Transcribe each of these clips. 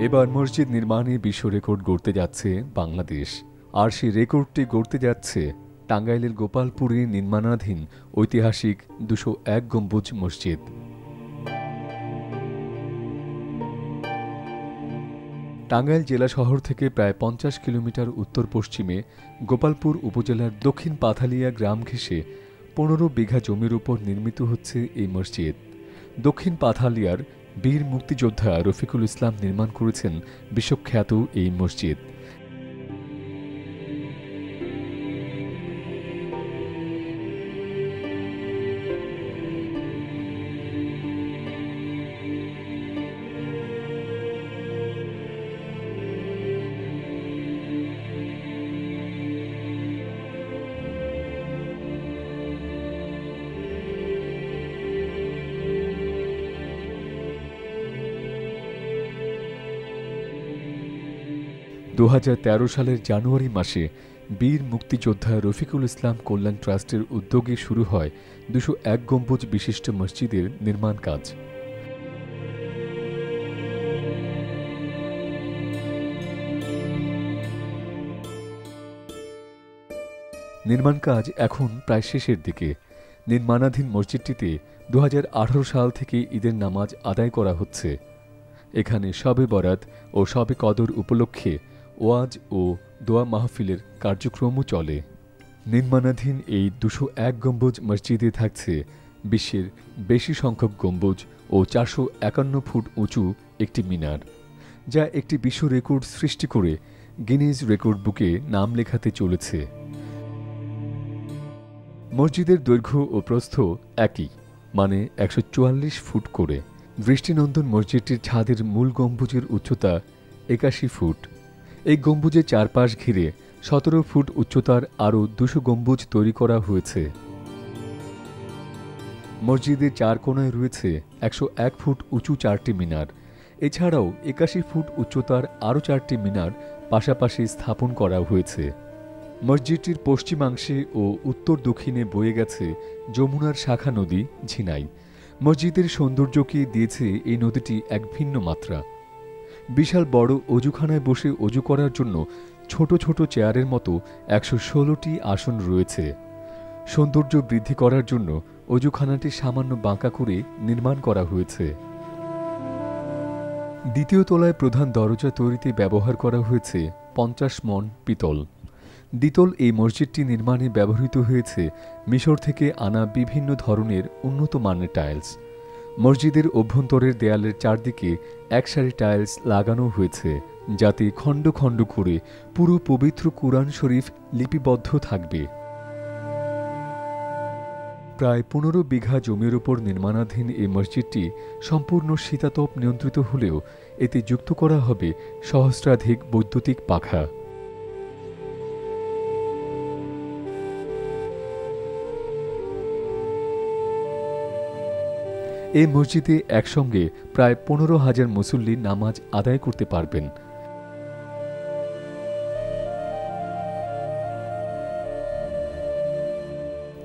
এবার মসজিদ নির্মাণে বিশ্ব রেকর্ড গড়তে যাচ্ছে বাংলাদেশ। আর সেই রেকর্ডটি গড়তে যাচ্ছে টাঙ্গাইলের গোপালপুরে নির্মাণাধীন ঐতিহাসিক ২০১ গম্বুজ মসজিদ। টাঙ্গাইল জেলা শহর থেকে প্রায় ৫০ কিলোমিটার উত্তর পশ্চিমে গোপালপুর উপজেলার দক্ষিণ পাথালিয়া গ্রাম ঘেঁষে ১৫ বিঘা জমির উপর নির্মিত হচ্ছে এই মসজিদ। দক্ষিণ পাথালিয়ার বীর মুক্তিযোদ্ধা রফিকুল ইসলাম নির্মাণ করেছেন বিশ্বখ্যাত এই মসজিদ। দু সালের জানুয়ারি মাসে বীর মুক্তিযোদ্ধা রফিকুল ইসলাম কল্যাণ ট্রাস্টের উদ্যোগে শুরু হয় ২০১ গম্বুজ বিশিষ্ট মসজিদের নির্মাণ কাজ। নির্মাণ কাজ এখন প্রায় শেষের দিকে। নির্মাণাধীন মসজিদটিতে ২০১৮ সাল থেকে ঈদের নামাজ আদায় করা হচ্ছে। এখানে শবে বরাত ও শবে কদর উপলক্ষে ওয়াজ ও দোয়া মাহফিলের কার্যক্রমও চলে। নির্মাণাধীন এই ২০১ গম্বুজ মসজিদে থাকছে বিশ্বের বেশি সংখ্যক গম্বুজ ও ৪৫১ ফুট উঁচু একটি মিনার, যা একটি বিশ্ব রেকর্ড সৃষ্টি করে গিনেজ রেকর্ড বুকে নাম লেখাতে চলেছে। মসজিদের দৈর্ঘ্য ও প্রস্থ একই, মানে ১৪৪ ফুট করে। দৃষ্টিনন্দন মসজিদটির ছাদের মূল গম্বুজের উচ্চতা ৮১ ফুট। এই গম্বুজের চারপাশ ঘিরে ১৭ ফুট উচ্চতার আরও ২০০ গম্বুজ তৈরি করা হয়েছে। মসজিদের চার কোণায় রয়েছে ১০১ ফুট উঁচু ৪টি মিনার। এছাড়াও ৮১ ফুট উচ্চতার আরও ৪টি মিনার পাশাপাশি স্থাপন করা হয়েছে। মসজিদটির পশ্চিমাংশে ও উত্তর দক্ষিণে বয়ে গেছে যমুনার শাখা নদী ঝিনাই। মসজিদের সৌন্দর্যকে দিয়েছে এই নদীটি এক ভিন্ন মাত্রা। বিশাল বড় অজুখানায় বসে অজু করার জন্য ছোট ছোট চেয়ারের মতো ১১৬টি আসন রয়েছে। সৌন্দর্য বৃদ্ধি করার জন্য অজুখানাটি সামান্য বাঁকা করে নির্মাণ করা হয়েছে। দ্বিতীয় তলায় প্রধান দরজা তৈরিতে ব্যবহার করা হয়েছে ৫০ মণ পিতল। দ্বিতল এই মসজিদটি নির্মাণে ব্যবহৃত হয়েছে মিশর থেকে আনা বিভিন্ন ধরনের উন্নত মানের টাইলস। মসজিদের অভ্যন্তরের দেয়ালের চারদিকে এক সারি টাইলস লাগানো হয়েছে, যাতে খণ্ড খণ্ড করে পুরো পবিত্র কুরআন শরীফ লিপিবদ্ধ থাকবে। প্রায় ১৫ বিঘা জমির ওপর নির্মাণাধীন এই মসজিদটি সম্পূর্ণ শীতাতপ নিয়ন্ত্রিত হলেও এতে যুক্ত করা হবে সহস্রাধিক বৈদ্যুতিক পাখা। এই মসজিদে একসঙ্গে প্রায় ১৫,০০০ মুসল্লি নামাজ আদায় করতে পারবেন।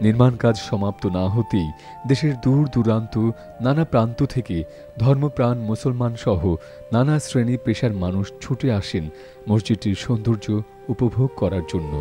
নির্মাণ কাজ সমাপ্ত না হতেই দেশের দূর দূরান্ত নানা প্রান্ত থেকে ধর্মপ্রাণ মুসলমান সহ নানা শ্রেণী পেশার মানুষ ছুটে আসেন মসজিদটির সৌন্দর্য উপভোগ করার জন্য।